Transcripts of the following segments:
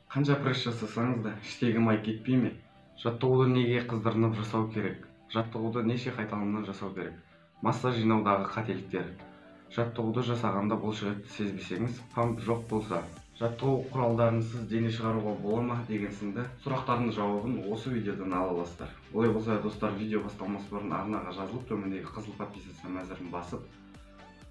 Қанша пресс жасасаңыз да іштегі май кетпей ме? Жаттығуды неге қыздырынып жасау керек? Жаттығуды неше қайталымнан жасау керек? Масса жинаудағы қателіктер. Жаттығуды жасағанда бұлшықетті сезбесеңіз, памп жоқ болса, жаттығу құралдарынсыз дене шығаруға бола ма деген сынды сұрақтардың жауабын осы видеодан ала аласыздар. Олай болса достар, видео басталмас бұрын арнаға жазылып, төмендегі қызыл подписаться мәзірін басып,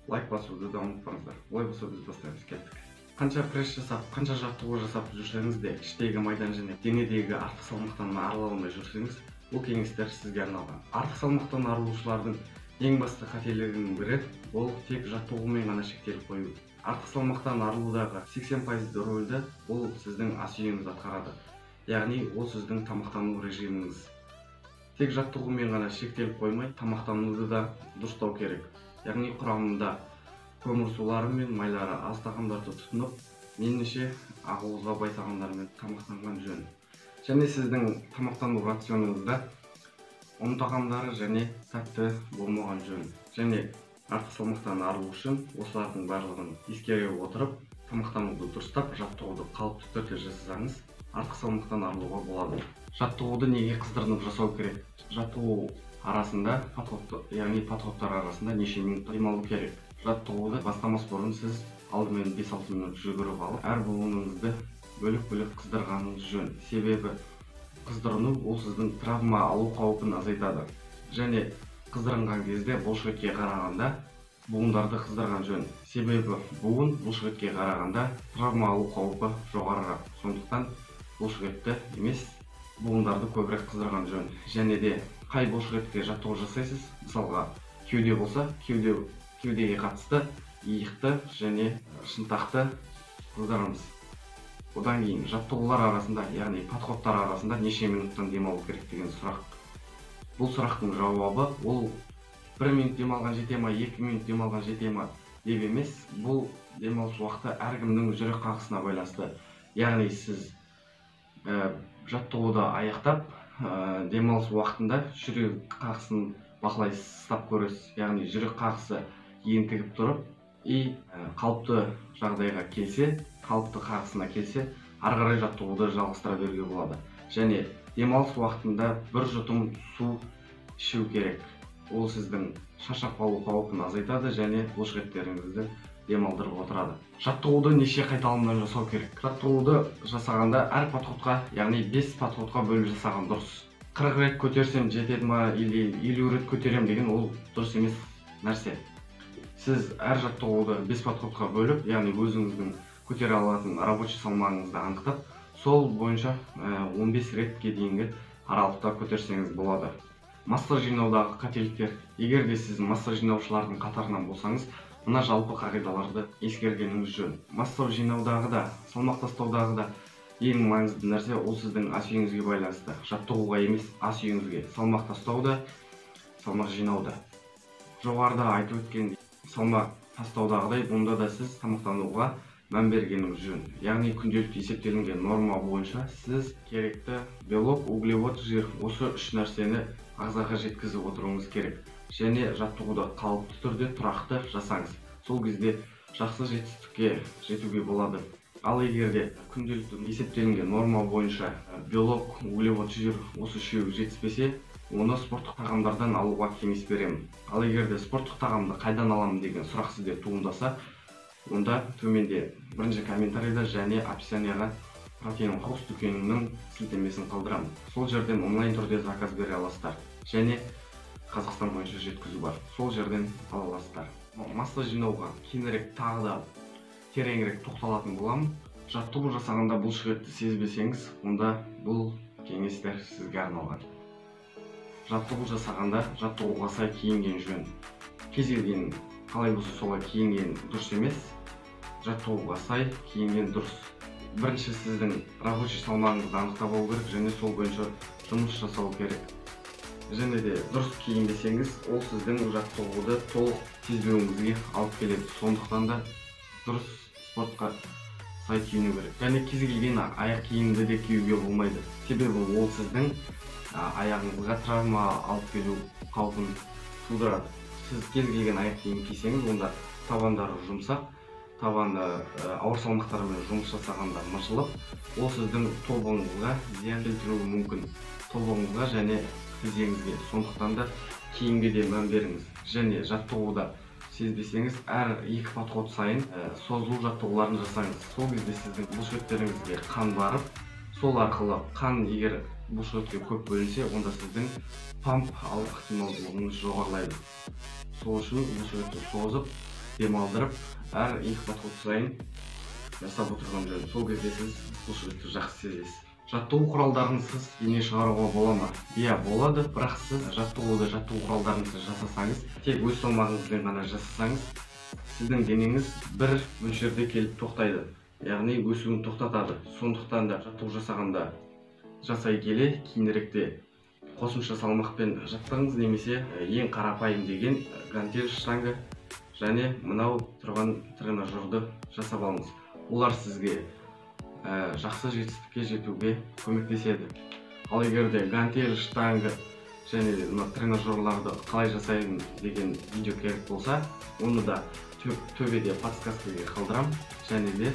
лайк басуды да ұмытпаңыздар. Олай болса біз бастаймыз, кеттік. Қанша пресс жасап, қанша жаттығу жасап жүрсеңіз де, іштегі майдан және денедегі артық салмақтан арыла алмай жүрсеңіз, бұл кеңестер сізге арналған. Артық салмақтан арылушылардың ең басты қателігінің бірі ол тек жаттығумен ғана шектеліп қою. Артық салмақтан арылудағы 80% рөлді ол сіздің ас үйіңіз атқарады. Яғни ол сіздің тамақтану режиміңіз. Тек жаттығумен ғана шектеліп қоймай, тамақтануды да дұрыстау керек. Яғни құрамында көмірсулары мен майлары аз тағамдарды тұтынып, меніңше ақуызға бай тағамдармен тамақтанған жөн. Және сіздің тамақтану рационыңызда ұн тағамдары және тәтті болмаған жөн. Және артық салмақтан арылу үшін осылардың барлығын ескере отырып, тамақтануды дұрыстап, жаттығуды қалыпты түрде жасасаңыз, артық салмақтан арылуға болады. Жаттығуды неге қыздырынып жасау керек? Жаттығу арасында, подходтар арасында неше минут демалу керек? Жаттығуды бастамас бұрын сіз алдымен 5-6 минут жүгіріп алып, әр буыныңызды бөлек-бөлек қыздырғаныңыз жөн. Себебі қыздырыну ол сіздің травма алу қаупін азайтады. Және қыздырынған кезде бұлшықетке қарағанда буындарды қыздырған жөн. Себебі буын бұлшықетке қарағанда травма алу қаупі жоғарырақ. Сондықтан бұлшықетті емес, буындарды көбірек қыздырған жөн. Және де қай бұлшықетке жаттығу жасайсыз? Мысалға, кеуде болса, кеудеге қатысты иықты және шынтақты қыздырамыз. Одан кейін жаттығулар арасында, яғни подходтар арасында неше минуттан демалу керек деген сұрақ. Бұл сұрақтың жауабы ол 1 минут демалған жете ма, 2 минут демалған жете ма деп емес, бұл демалыс уақыты әркімнің жүрек қағысына байланысты. Яғни сіз жаттығуды аяқтап, демалыс уақытында жүрек қағысын бақылайсыз, ұстап көресіз. Яғни жүрек қағысы ентігіп тұрып, қалыпты жағдайға келсе, қалыпты қағысына келсе, ары қарай жаттығуды жалғастыра беруге болады. Және демалыс уақытында бір жұтым су ішу керек. Ол сіздің шаршап қалу қаупін азайтады және бұлшықеттеріңізді демалдырып отырады. Жаттығуды неше қайталымдан жасау керек? Жаттығуды жасағанда әр подходқа, яғни 5 подходқа бөліп жасаған дұрыс. 40 рет көтерсем жетеді ма, или 50 рет көтерем деген ол дұрыс емес нәрсе. Сіз әр жаттығуды 5 подходқа бөліп, яғни өзіңіздің көтере алатын рабочий салмағыңызды анықтап, сол бойынша 15 ретке дейінгі аралықта көтерсеңіз болады. Масса жинаудағы қателіктер. Егер де сіз масса жинаушылардың қатарынан болсаңыз, мына жалпы қағидаларды ескергеніңіз жөн. Масса жинаудағы да, салмақ тастаудағы да ең маңызды нәрсе ол сіздің ас үйіңізге байланысты. Жаттығуға емес, ас үйіңізге. Салмақ тастауда, салмақ жинауда. Жоғарыда айтып өткен салмақ тастаудағыдай, бұнда да сіз тамақтануға мән бергеніңіз жөн. Яғни күнделікті есептелінген норма бойынша сіз керекті белок, углевод, жир, осы үш нәрсені ағзаға жеткізіп отыруыңыз керек. Және жаттығуды қалыпты түрде тұрақты жасаңыз. Сол кезде жақсы жетістікке жетуге болады. Ал егер де күнделікті есептелінген норма бойынша белок, углевод, жир, осы үшеуі жетіспесе, оны спорттық тағамдардан алуға кеңес беремін. Ал егер де спорттық тағамды қайдан аламын деген сұрақ сізде туындаса, онда төменде бірінші комментарийда және описанияға Protein House дүкенінің сілтемесін қалдырамын. Сол жерден онлайн түрде заказ бере аласыздар. Және Қазақстан бойынша жеткізу бар. Сол жерден ала аласыздар. Масса жинауға кеңірек тағы да тереңірек тоқталатын боламын. Жаттығу жасағанда бұлшықетті сезбесеңіз, онда бұл кеңестер сізге арналған. Жаттығу жасағанда жаттығуға сай киінген жөн. Кез келген қалай болса солай киінген дұрыс емес. Жаттығуға сай киінген дұрыс. Бірінші сіздің рабочий салмағыңызды анықтап алу керек және сол бойынша жұмыс жасау керек. Және де дұрыс киінбесеңіз, ол сіздің жаттығуды толық сезбеуіңізге алып келеді. Сондықтан да дұрыс спортқа сай киіну керек. Және кез келген аяқ киімді де киюге болмайды. Себебі ол сіздің аяғыңызға травма алып келу қаупін тудырады. Сіз кез келген аяқ киім кисеңіз, онда табандары жұмсақ, табаны ауыр салмақтармен жұмыс жасағанда мыжылып, ол сіздің тобыңызға зиян келтіруі мүмкін. Тобыңызға және тізеңізге. Сондықтан да киімге де мән беріңіз. Және жаттығуда сезбесеңіз, әр 2 подход сайын созылу жаттығуларын жасаңыз. Сол кезде сіздің бұлшықеттеріңізге қан барып, сол арқылы қан егер бұлшықетке көп бөлінсе, онда сіздің памп алу ықтималдылығыңыз жоғарылайды. Сол үшін бұлшықетті созып, демалдырып, әр 2 подход сайын жасап отырған жөн. Сол кезде сіз бұлшықетті жақсы сезесіз. Жаттығу құралдарынсыз дене шығаруға бола ма? Иә, болады, бірақ сіз жаттығу құралдарынсыз жасасаңыз, тек өз салмағыңызбен ғана жасасаңыз, сіздің денеңіз бір мөлшерде келіп тоқтайды. Яғни өсуін тоқтатады. Сондықтан да жаттығу жасағанда жасай келе, кейініректе қосымша салмақпен жаттығыңыз, немесе ең қарапайым деген гантель, штанга және мынау тұрған тренажерді жасап алыңыз. Олар сізге жақсы жетістікке жетуге көмектеседі. Ал егер де гантель, штанга және тренажерларды қалай жасаймын деген видео керек болса, оны да төбеде подсказкаға қалдырам, және де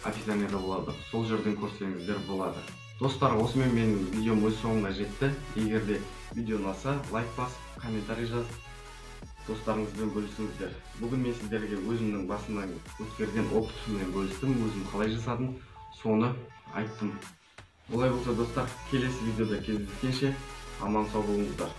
описаниеда болады. Сол жерден көрсеңіздер болады. Достар, осымен менің видеом өз соңына жетті. Егер де видео ұнаса, лайк басып, комментарий жазып, достарыңызбен бөлісіңіздер. Бүгін мен сіздерге өзімнің басымнан өткерген опытыммен бөлістім, өзім қалай жасадым, соны айттым. Олай болса достар, келесі видеода кездескенше аман сау болыңыздар.